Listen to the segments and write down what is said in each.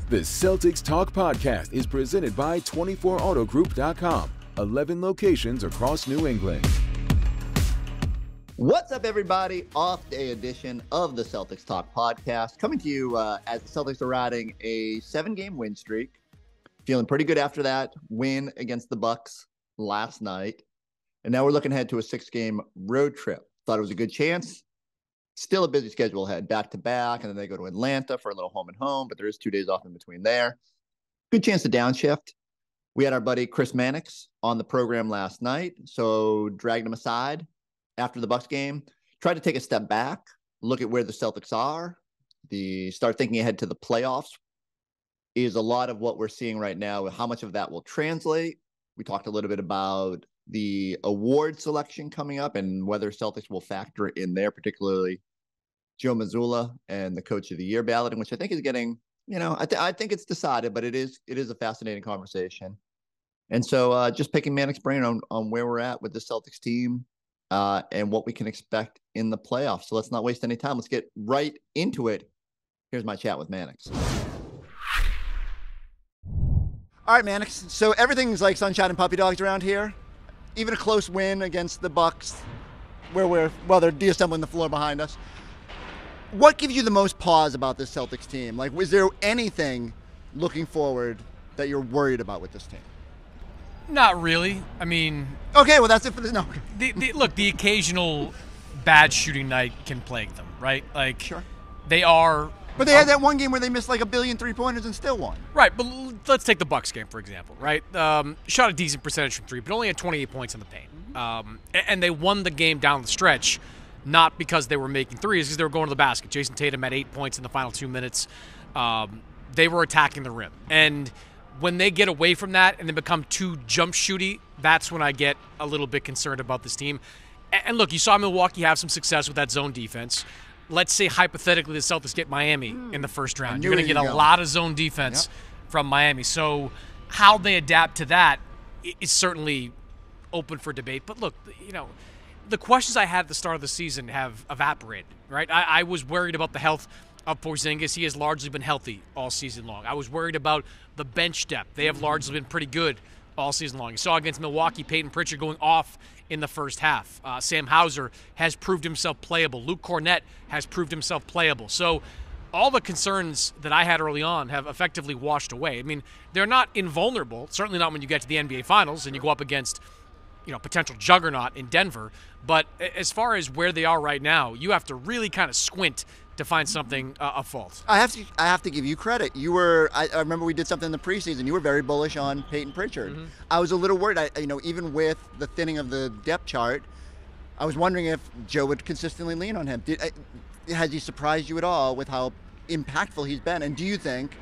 The Celtics Talk podcast is presented by 24autogroup.com, 11 locations across New England. What's up, everybody? Off-day edition of the Celtics Talk podcast, coming to you as the Celtics are riding a 7-game win streak. Feeling pretty good after that win against the Bucks last night. And now we're looking ahead to a 6-game road trip. Thought it was a good chance. Still a busy schedule ahead, back-to-back, and then they go to Atlanta for a little home and home, but there is 2 days off in between there. Good chance to downshift. We had our buddy Chris Mannix on the program last night, so dragged him aside after the Bucks game. Tried to take a step back, look at where the Celtics are, start thinking ahead to the playoffs is a lot of what we're seeing right now, how much of that will translate. We talked a little bit about the award selection coming up and whether Celtics will factor in there, particularly Joe Mazzulla and the Coach of the Year balloting, which I think is getting, I think it's decided, but it is a fascinating conversation. And so just picking Mannix's brain on where we're at with the Celtics team and what we can expect in the playoffs. So let's not waste any time. Let's get right into it. Here's my chat with Mannix. All right, Mannix. So everything's like sunshine and puppy dogs around here. Even a close win against the Bucks, where they're deassembling the floor behind us. What gives you the most pause about this Celtics team? Like, was there anything looking forward that you're worried about with this team? Not really. I mean... Okay, well, that's it for this. No. Look, the occasional bad shooting night can plague them, right? Like, sure. They are... But they had that one game where they missed like 1 billion three-pointers and still won. Right, but let's take the Bucks game, for example, right? Shot a decent percentage from three, but only had 28 points in the paint. And they won the game down the stretch, not because they were making threes, because they were going to the basket. Jason Tatum had 8 points in the final 2 minutes. They were attacking the rim. And when they get away from that and they become too jump shooty, that's when I get a little bit concerned about this team. And look, you saw Milwaukee have some success with that zone defense. Let's say hypothetically the Celtics get Miami in the first round. You're going to get a lot of zone defense from Miami. So how they adapt to that is certainly open for debate. But look, the questions I had at the start of the season have evaporated, right? I was worried about the health of Porzingis. He has largely been healthy all season long. I was worried about the bench depth. They have largely been pretty good all season long. You saw against Milwaukee, Payton Pritchard going off in the first half. Sam Hauser has proved himself playable. Luke Cornett has proved himself playable. So all the concerns that I had early on have effectively washed away. I mean, they're not invulnerable, certainly not when you get to the NBA Finals and you go up against, potential juggernaut in Denver. But as far as where they are right now, you have to really kind of squint to find something of fault. I have to give you credit. You were, I remember we did something in the preseason. You were very bullish on Payton Pritchard. Mm-hmm. I was a little worried. Even with the thinning of the depth chart, I was wondering if Joe would consistently lean on him. Has he surprised you at all with how impactful he's been? And do you think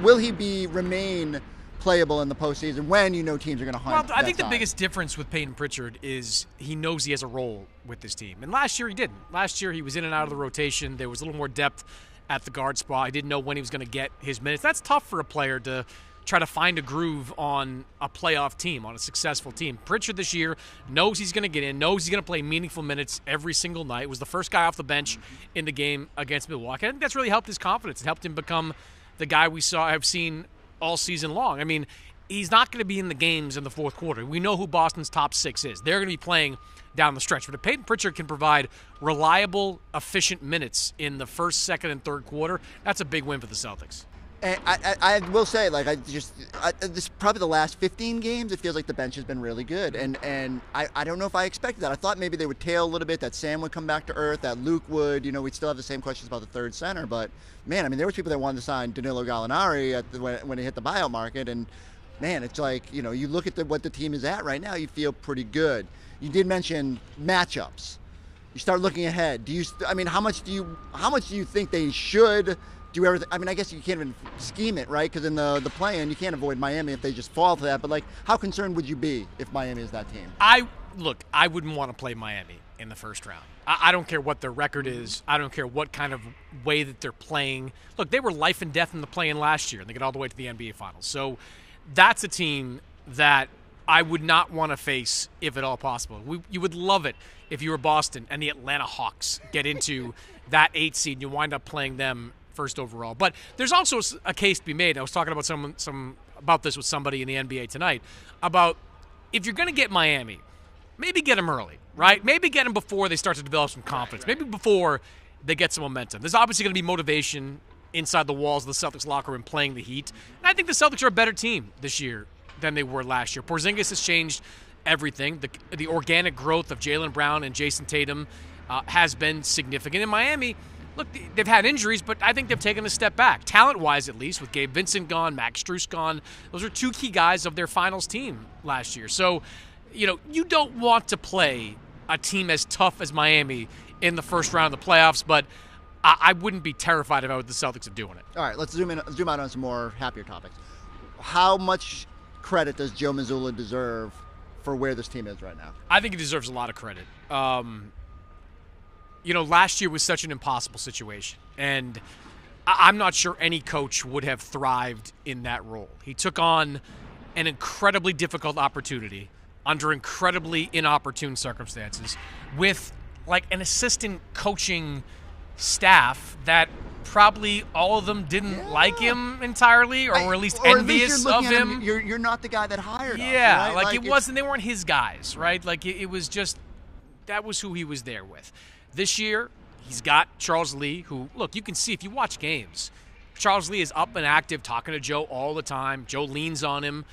will he remain playable in the postseason when teams are going to hunt? Well, I think the biggest difference with Payton Pritchard is he knows he has a role with this team. And last year he didn't. Last year he was in and out of the rotation. There was a little more depth at the guard spot. I didn't know when he was going to get his minutes. That's tough for a player to try to find a groove on a playoff team, on a successful team. Pritchard this year knows he's going to get in, knows he's going to play meaningful minutes every single night. Was the first guy off the bench in the game against Milwaukee. I think that's really helped his confidence. It helped him become the guy I've seen all season long. I mean, he's not going to be in the games in the fourth quarter. We know who Boston's top 6 is. They're going to be playing down the stretch. But if Payton Pritchard can provide reliable, efficient minutes in the first, second, and third quarter, that's a big win for the Celtics. And I will say, this is probably the last 15 games, it feels like the bench has been really good. And I don't know if I expected that. I thought maybe they would tail a little bit, that Sam would come back to earth, that Luke would. We'd still have the same questions about the third center. But, man, there was people that wanted to sign Danilo Gallinari when he hit the buyout market. And, man, it's like, you look at what the team is at right now, you feel pretty good. You did mention matchups. You start looking ahead. How much do you think they should do everything? I guess you can't even scheme it, right? Because in the play-in, you can't avoid Miami if they just fall to that. But, how concerned would you be if Miami is that team? I wouldn't want to play Miami in the first round. I don't care what their record is. I don't care what kind of way that they're playing. Look, they were life and death in the play-in last year, and they got all the way to the NBA Finals. So that's a team that I would not want to face if at all possible. You would love it if you were Boston and the Atlanta Hawks get into that 8 seed and you wind up playing them first overall. But there's also a case to be made. I was talking about about this with somebody in the NBA tonight, about if you're going to get Miami, maybe get them early, right? Maybe get them before they start to develop some confidence. Maybe before they get some momentum. There's obviously going to be motivation inside the walls of the Celtics locker room playing the Heat. And I think the Celtics are a better team this year than they were last year. Porzingis has changed everything. The organic growth of Jaylen Brown and Jason Tatum has been significant. In Miami, look, they've had injuries, but I think they've taken a step back. Talent-wise, at least, with Gabe Vincent gone, Max Strus gone. Those are two key guys of their finals team last year. So, you don't want to play a team as tough as Miami in the first round of the playoffs, but I wouldn't be terrified if I were the Celtics of doing it. All right, let's zoom out on some more happier topics. How much credit does Joe Mazzulla deserve for where this team is right now? I think he deserves a lot of credit. Last year was such an impossible situation, and I'm not sure any coach would have thrived in that role. He took on an incredibly difficult opportunity under incredibly inopportune circumstances with an assistant coaching staff that probably all of them didn't like him entirely, or were at least envious of him. You're not the guy that hired him. Yeah, right? It wasn't. They weren't his guys, right? It was just that was who he was there with. This year, he's got Charles Lee, who, look, you can see if you watch games, Charles Lee is up and active, talking to Joe all the time. Joe leans on him.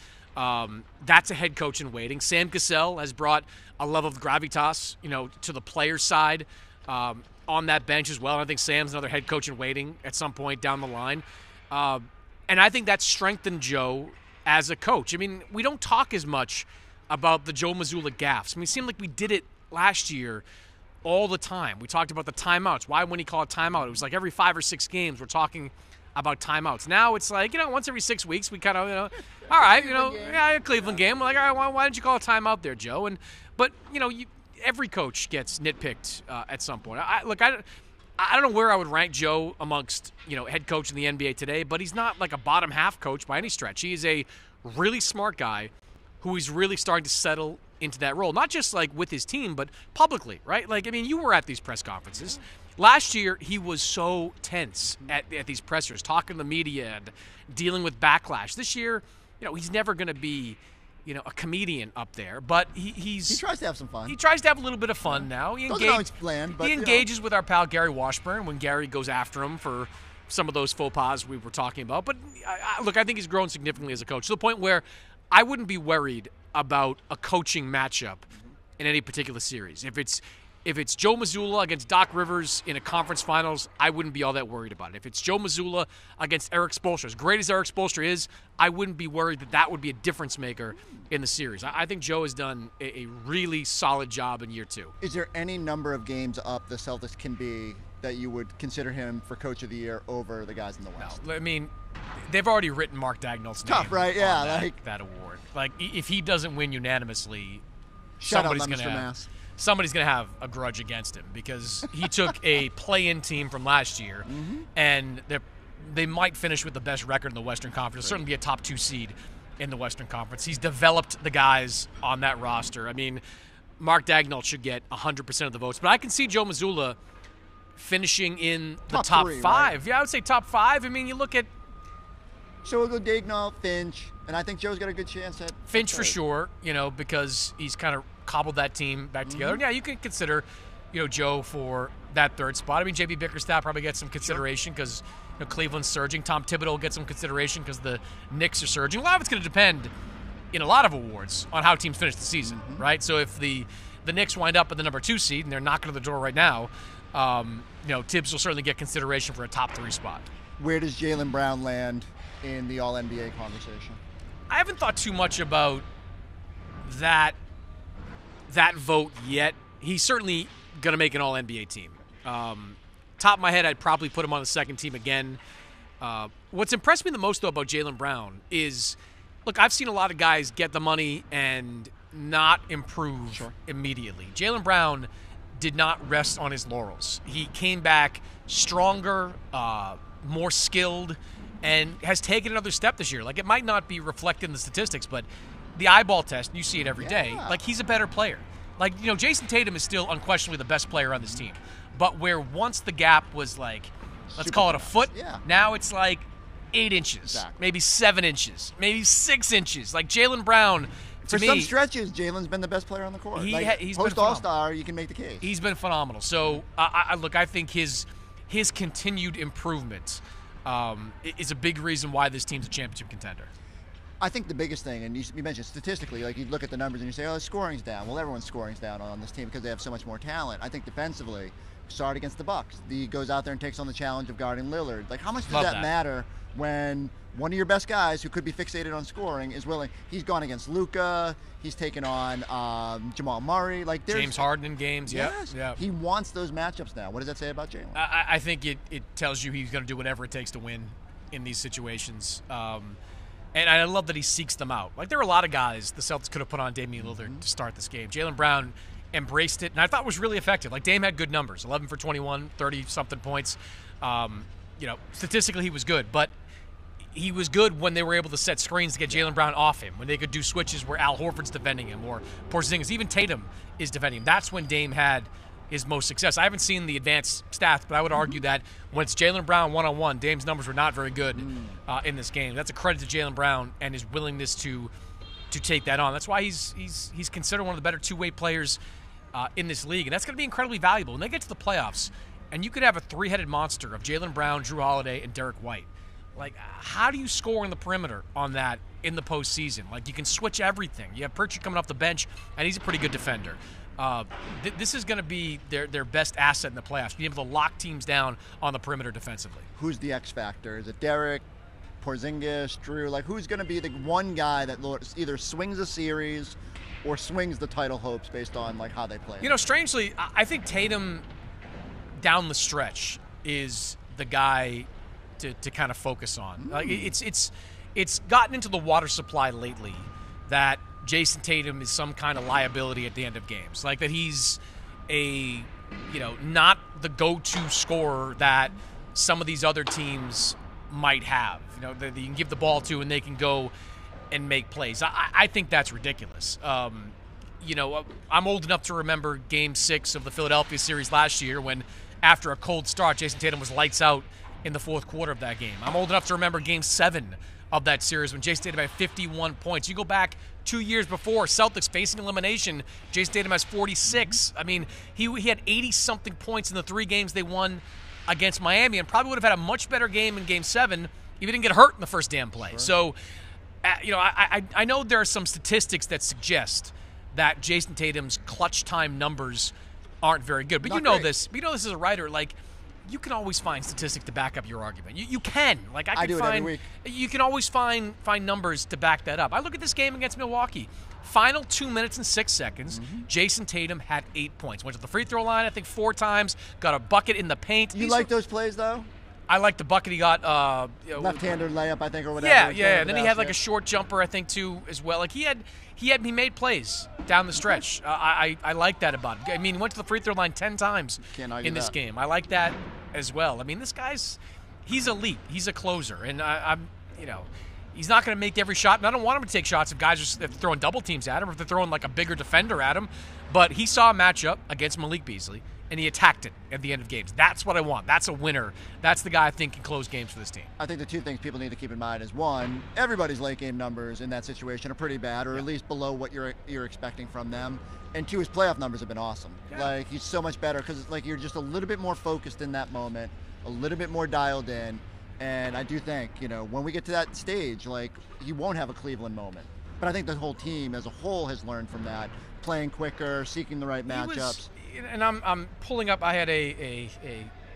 That's a head coach in waiting. Sam Cassell has brought a level of gravitas, to the players' side on that bench as well. And I think Sam's another head coach in waiting at some point down the line. And I think that's strengthened Joe as a coach. I mean, we don't talk as much about the Joe Mazzulla gaffes. I mean, it seemed like we did it last year all the time. We talked about the timeouts. Why wouldn't he call a timeout? It was like every 5 or 6 games we're talking about timeouts. Now it's like, once every 6 weeks we kind of, all right, a Cleveland game. We're like, all right, why didn't you call a timeout there, Joe? But every coach gets nitpicked at some point. I don't know where I would rank Joe amongst, head coach in the NBA today, but he's not like a bottom half coach by any stretch. He is a really smart guy who is really starting to settle into that role, not just with his team, but publicly, right? You were at these press conferences. Last year, he was so tense at these pressers, talking to the media and dealing with backlash. This year, he's never going to be, a comedian up there, but he tries to have some fun. He tries to have a little bit of fun now. He engages with our pal Gary Washburn when Gary goes after him for some of those faux pas we were talking about. But I think he's grown significantly as a coach to the point where I wouldn't be worried about a coaching matchup in any particular series. If it's Joe Mazzulla against Doc Rivers in a conference finals, I wouldn't be all that worried about it. If it's Joe Mazzulla against Eric Spoelstra, as great as Eric Spoelstra is, I wouldn't be worried that would be a difference maker in the series. I think Joe has done a really solid job in year 2. Is there any number of games up the Celtics can be that you would consider him for Coach of the Year over the guys in the West? No, I mean, they've already written Mark Dagnall's name. Tough, right? Yeah, that award. If he doesn't win unanimously, somebody's going to have a grudge against him because he took a play-in team from last year, and they might finish with the best record in the Western Conference. Certainly be a top 2 seed in the Western Conference. He's developed the guys on that roster. I mean, Mark Dagnall should get 100% of the votes, but I can see Joe Mazzulla finishing in the top 3, 5. Right? Yeah, I would say top 5. I mean, you look at. So we'll go Dagnall, Finch, and I think Joe's got a good chance at Finch for sure, because he's kind of cobbled that team back together. Yeah, you can consider, Joe for that 3rd spot. I mean, J.B. Bickerstaff probably gets some consideration because Cleveland's surging. Tom Thibodeau will get some consideration because the Knicks are surging. A lot of it's going to depend in a lot of awards on how teams finish the season, right? So if the Knicks wind up at the number 2 seed and they're knocking on the door right now, Tibbs will certainly get consideration for a top 3 spot. Where does Jaylen Brown land in the All-NBA conversation? I haven't thought too much about that vote yet. He's certainly going to make an All-NBA team. Top of my head, I'd probably put him on the 2nd team again. What's impressed me the most, though, about Jaylen Brown is, look, I've seen a lot of guys get the money and not improve immediately. Jaylen Brown did not rest on his laurels. He came back stronger, more skilled, and has taken another step this year. It might not be reflected in the statistics, but the eyeball test, you see it every day. He's a better player. Jason Tatum is still unquestionably the best player on this team. But where once the gap was let's call it a foot. Yeah. Now it's like 8 inches, Exactly. maybe 7 inches, maybe 6 inches. Like Jaylen Brown, to For me, some stretches, Jalen's been the best player on the court. He's been post phenomenal. All-Star, you can make the case. He's been phenomenal. So, I think his continued improvement is a big reason why this team's a championship contender. I think the biggest thing, and you mentioned statistically, like you look at the numbers and you say, oh, the scoring's down. Well, everyone's scoring's down on this team because they have so much more talent. I think defensively, start against the Bucks. He goes out there and takes on the challenge of guarding Lillard. Like, how much does that matter when one of your best guys who could be fixated on scoring is willing? He's gone against Luka. He's taken on Jamal Murray. Like James Harden in games. Yes. Yeah. He wants those matchups now. What does that say about Jaylen? I think it tells you he's going to do whatever it takes to win in these situations. And I love that he seeks them out. Like, there are a lot of guys the Celtics could have put on Damian Lillard to start this game. Jaylen Brown embraced it, and I thought it was really effective. Like, Dame had good numbers, 11 for 21, 30-something points. Statistically he was good, but he was good when they were able to set screens to get Jaylen Brown off him, when they could do switches where Al Horford's defending him or Porzingis, even Tatum is defending him. That's when Dame had his most success. I haven't seen the advanced stats, but I would argue that when it's Jaylen Brown one-on-one, Dame's numbers were not very good in this game. That's a credit to Jaylen Brown and his willingness to take that on. That's why he's considered one of the better two-way players in this league, and that's going to be incredibly valuable. When they get to the playoffs, and you could have a three-headed monster of Jaylen Brown, Drew Holiday, and Derek White. Like, how do you score in the perimeter on that in the postseason? Like, you can switch everything. You have Pritchard coming off the bench, and he's a pretty good defender. This is going to be their best asset in the playoffs, being able to lock teams down on the perimeter defensively. Who's the X factor? Is it Derek, Porzingis, Drew? Like, who's going to be the one guy that either swings a series or swings the title hopes based on like how they play? Strangely, I think Tatum down the stretch is the guy to kind of focus on. Like, it's gotten into the water supply lately that Jason Tatum is some kind of liability at the end of games. Like, that he's not the go-to scorer that some of these other teams might have. That you can give the ball to and they can go and make plays. I think that's ridiculous. I'm old enough to remember Game 6 of the Philadelphia series last year when, after a cold start, Jason Tatum was lights out in the fourth quarter of that game. I'm old enough to remember Game 7 of that series when Jason Tatum had 51 points. You go back 2 years before, Celtics facing elimination, Jason Tatum has 46. I mean, he had 80-something points in the 3 games they won against Miami, and probably would have had a much better game in Game 7 if he didn't get hurt in the first damn play. Sure. So, I know there are some statistics that suggest that Jason Tatum's clutch time numbers aren't very good. But this as a writer, like, you can always find statistics to back up your argument. You can. Like, I do it every week. You can always find numbers to back that up. I look at this game against Milwaukee. Final 2 minutes and 6 seconds, Jason Tatum had 8 points. Went to the free throw line, I think 4 times, got a bucket in the paint. You like those plays, though? I like the bucket he got. Left-hander layup, I think, or whatever. Yeah. And then he had like a short jumper, I think, too, as well. Like, he made plays down the stretch. I like that about him. I mean, he went to the free throw line 10 times in this game. I like that as well. I mean, this he's elite. He's a closer, and he's not going to make every shot. And I don't want him to take shots if guys are throwing double teams at him, or if they're throwing like a bigger defender at him. But he saw a matchup against Malik Beasley, and he attacked it at the end of games. That's what I want. That's a winner. That's the guy I think can close games for this team. I think the 2 things people need to keep in mind is, one, everybody's late game numbers in that situation are pretty bad, or at least below what you're expecting from them. And 2, his playoff numbers have been awesome. Yeah. Like, he's so much better because like you're just a little bit more focused in that moment, a little bit more dialed in. And I do think, when we get to that stage, like, he won't have a Cleveland moment. But I think the whole team as a whole has learned from that, playing quicker, seeking the right matchups. And I'm pulling up. I had a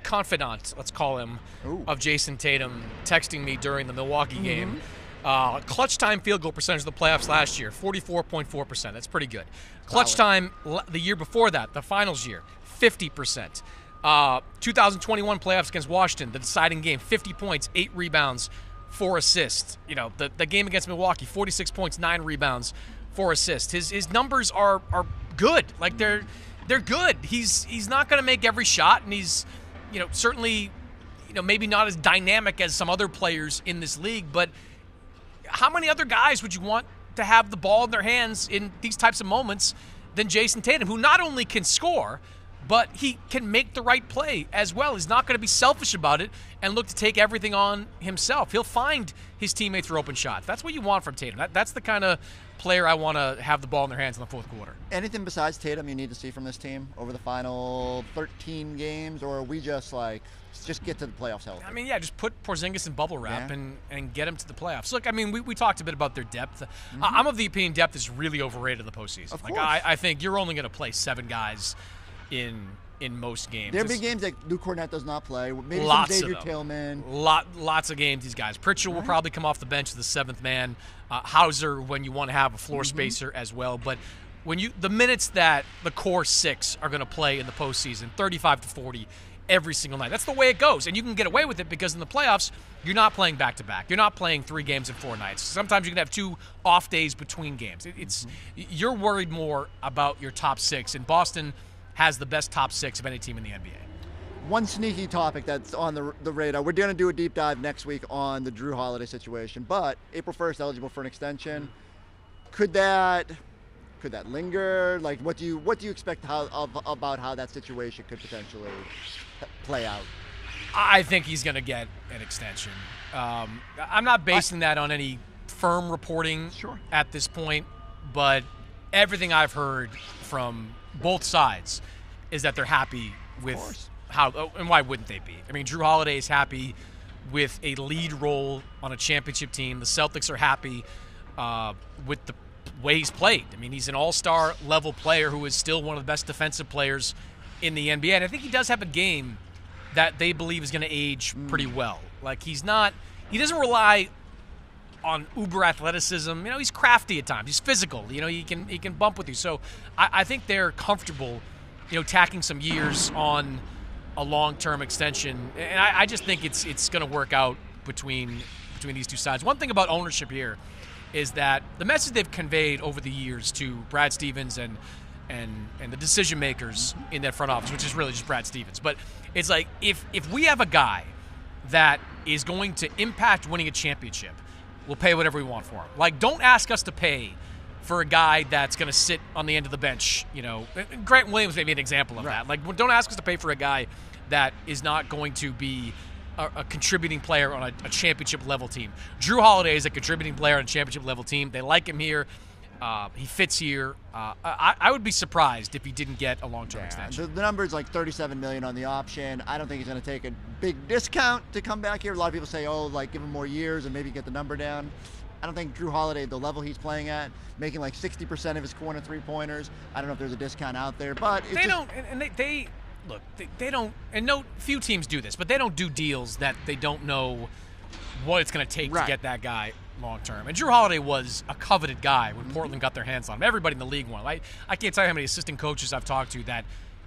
confidant, let's call him, of Jason Tatum texting me during the Milwaukee game. Clutch time field goal percentage of the playoffs last year, 44.4%. That's pretty good. Clutch time the year before that, the finals year, 50%. 2021 playoffs against Washington, the deciding game, 50 points, 8 rebounds, 4 assists. The game against Milwaukee, 46 points, 9 rebounds, 4 assists. His numbers are good. Like, they're good. He's not going to make every shot, and he's certainly maybe not as dynamic as some other players in this league, but how many other guys would you want to have the ball in their hands in these types of moments than Jason Tatum, who not only can score, but he can make the right play as well. He's not going to be selfish about it and look to take everything on himself. He'll find his teammates for open shots. That's what you want from Tatum. That's the kind of player I want to have the ball in their hands in the fourth quarter. Anything besides Tatum you need to see from this team over the final 13 games, or are we just get to the playoffs healthy? I mean, yeah, just put Porzingis in bubble wrap and get him to the playoffs. Look, I mean, we talked a bit about their depth. I'm of the opinion depth is really overrated in the postseason. Of course. I think you're only going to play 7 guys in most games. There'll be games that Luke Cornett does not play. Maybe lots some Xavier of Tillman. Lots of games, these guys. Pritchard will probably come off the bench as the 7th man. Hauser when you want to have a floor spacer as well. But the minutes that the core 6 are going to play in the postseason, 35 to 40 every single night. That's the way it goes. And you can get away with it because in the playoffs, you're not playing back-to-back. You're not playing 3 games in 4 nights. Sometimes you can have 2 off days between games. You're worried more about your top 6, and Boston has the best top 6 of any team in the NBA. One sneaky topic that's on the radar. We're going to do a deep dive next week on the Drew Holiday situation, but April 1st eligible for an extension. Could that linger? Like, what do you expect about how that situation could potentially play out? I think he's going to get an extension. I'm not basing that on any firm reporting at this point, but everything I've heard from both sides is that they're happy with and why wouldn't they be? I mean, Drew Holiday is happy with a lead role on a championship team. The Celtics are happy with the way he's played. I mean, he's an all-star level player who is still one of the best defensive players in the NBA. And I think he does have a game that they believe is going to age pretty well. Like, he doesn't rely on uber athleticism. He's crafty at times. He's physical. He can bump with you. So I think they're comfortable, tacking some years on a long-term extension. And I just think it's going to work out between these two sides. One thing about ownership here is that the message they've conveyed over the years to Brad Stevens and the decision makers in that front office, which is really just Brad Stevens. But it's like, if we have a guy that is going to impact winning a championship, we'll pay whatever we want for him. Like, don't ask us to pay for a guy that's going to sit on the end of the bench. Grant Williams may be an example of that. Like, don't ask us to pay for a guy that is not going to be a contributing player on a championship level team. Drew Holiday is a contributing player on a championship level team. They like him here. He fits here. I would be surprised if he didn't get a long-term extension. The number's like $37 million on the option. I don't think he's going to take a big discount to come back here. A lot of people say, give him more years and maybe get the number down. I don't think Drew Holiday, the level he's playing at, making like 60% of his corner 3-pointers, I don't know if there's a discount out there. But they don't, and they look, they don't, and few teams do this, but they don't do deals that they don't know what it's going to take to get that guy long-term. And Drew Holiday was a coveted guy when Portland got their hands on him. Everybody in the league won. I can't tell you how many assistant coaches I've talked to that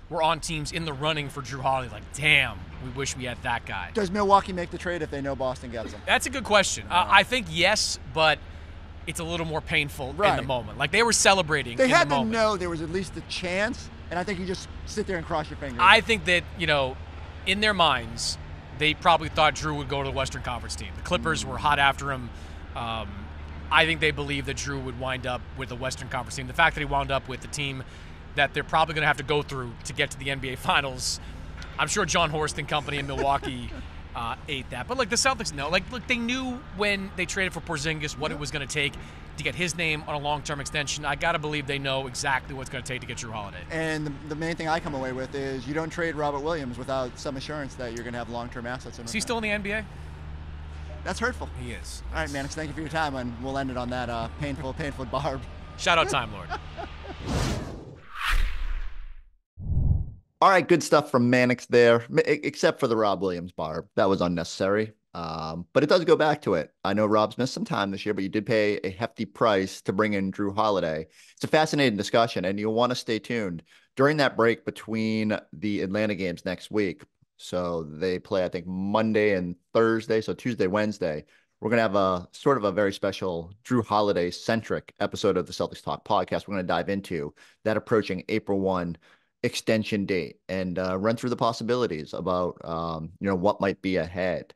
were on teams in the running for Drew Holiday. Like, damn, we wish we had that guy. Does Milwaukee make the trade if they know Boston gets him? That's a good question. I think yes, but it's a little more painful in the moment. Like, they were celebrating. They had to know there was at least a chance, and I think you just sit there and cross your fingers. I think that, in their minds, they probably thought Drew would go to the Western Conference team. The Clippers were hot after him. I think they believe that Drew would wind up with the Western Conference team. The fact that he wound up with the team that they're probably going to have to go through to get to the NBA Finals, I'm sure John Horst and company in Milwaukee ate that. But, the Celtics know. Look, they knew when they traded for Porzingis what it was going to take to get his name on a long-term extension. I got to believe they know exactly what it's going to take to get Drew Holiday. And the main thing I come away with is you don't trade Robert Williams without some assurance that you're going to have long-term assets. Is he still in the NBA? That's hurtful. He is. All right, Mannix, thank you for your time, and we'll end it on that painful barb. Shout out Time Lord. All right, good stuff from Mannix there, except for the Rob Williams barb. That was unnecessary, but it does go back to it. I know Rob's missed some time this year, but you did pay a hefty price to bring in Drew Holiday. It's a fascinating discussion, and you'll want to stay tuned. During that break between the Atlanta games next week, so they play, I think, Monday and Thursday, so Tuesday, Wednesday, we're going to have a sort of a very special Drew Holiday-centric episode of the Celtics Talk podcast. We're going to dive into that approaching April 1 extension date and run through the possibilities about, what might be ahead.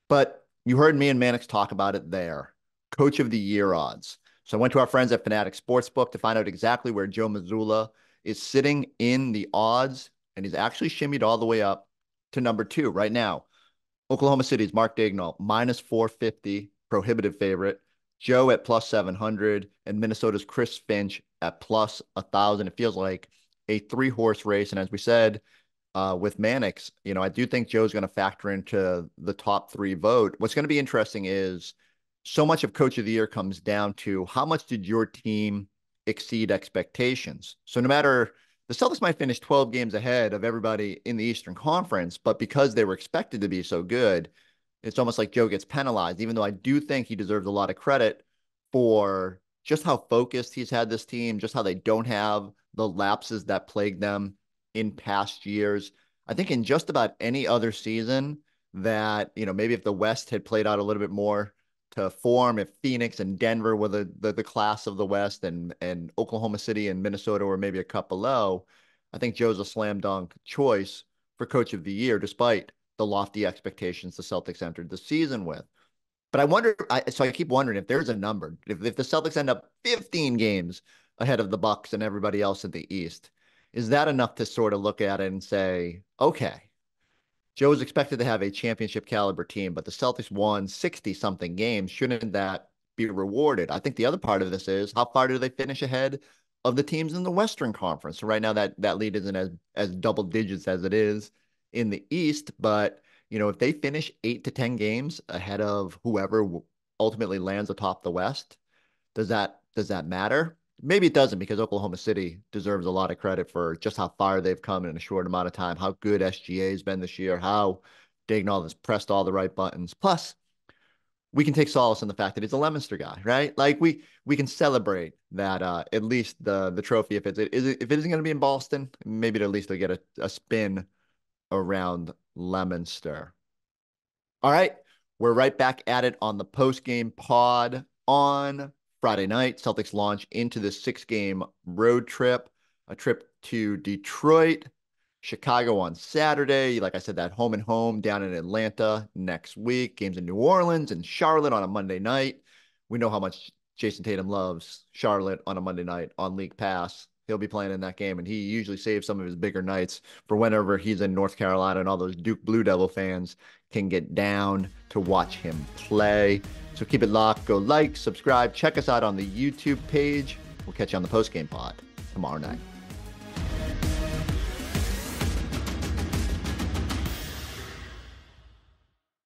But you heard me and Mannix talk about it there. Coach of the Year odds. So I went to our friends at Fanatic Sportsbook to find out exactly where Joe Mazzulla is sitting in the odds and he's actually shimmied all the way up to number 2 right now. Oklahoma City's Mark Daigneault, minus 450, prohibitive favorite. Joe at plus 700, and Minnesota's Chris Finch at plus 1,000. It feels like a 3-horse race. And as we said, with Mannix, I do think Joe's going to factor into the top 3 vote. What's going to be interesting is so much of Coach of the Year comes down to how much did your team exceed expectations. So no matter, the Celtics might finish 12 games ahead of everybody in the Eastern Conference, but because they were expected to be so good, it's almost like Joe gets penalized, even though I do think he deserves a lot of credit for just how focused he's had this team, just how they don't have the lapses that plagued them in past years. I think in just about any other season that, maybe if the West had played out a little bit more to form, if Phoenix and Denver were the class of the West, and Oklahoma City and Minnesota were maybe a cup below, I think Joe's a slam dunk choice for Coach of the Year, despite the lofty expectations the Celtics entered the season with. But I keep wondering if there's a number, if the Celtics end up 15 games ahead of the Bucks and everybody else in the East, is that enough to sort of look at it and say, okay, Joe is expected to have a championship caliber team, but the Celtics won 60-something games. Shouldn't that be rewarded? I think the other part of this is how far do they finish ahead of the teams in the Western Conference? So right now that lead isn't as double digits as it is in the East, but if they finish 8 to 10 games ahead of whoever ultimately lands atop the West, does that matter? Maybe it doesn't, because Oklahoma City deserves a lot of credit for just how far they've come in a short amount of time, how good SGA has been this year, how Daigneault has pressed all the right buttons. Plus, we can take solace in the fact that he's a Leominster guy, right? Like we can celebrate that at least the trophy, if it isn't going to be in Boston, maybe at least they'll get a spin around Leominster. All right, we're right back at it on the post-game pod on Friday night. Celtics launch into the 6-game road trip, a trip to Detroit, Chicago on Saturday. Like I said, that home and home down in Atlanta next week. Games in New Orleans and Charlotte on a Monday night. We know how much Jason Tatum loves Charlotte on a Monday night on League Pass. He'll be playing in that game, and he usually saves some of his bigger nights for whenever he's in North Carolina and all those Duke Blue Devil fans can get down to watch him play. So keep it locked. Go like, subscribe, check us out on the YouTube page. We'll catch you on the postgame pod tomorrow night.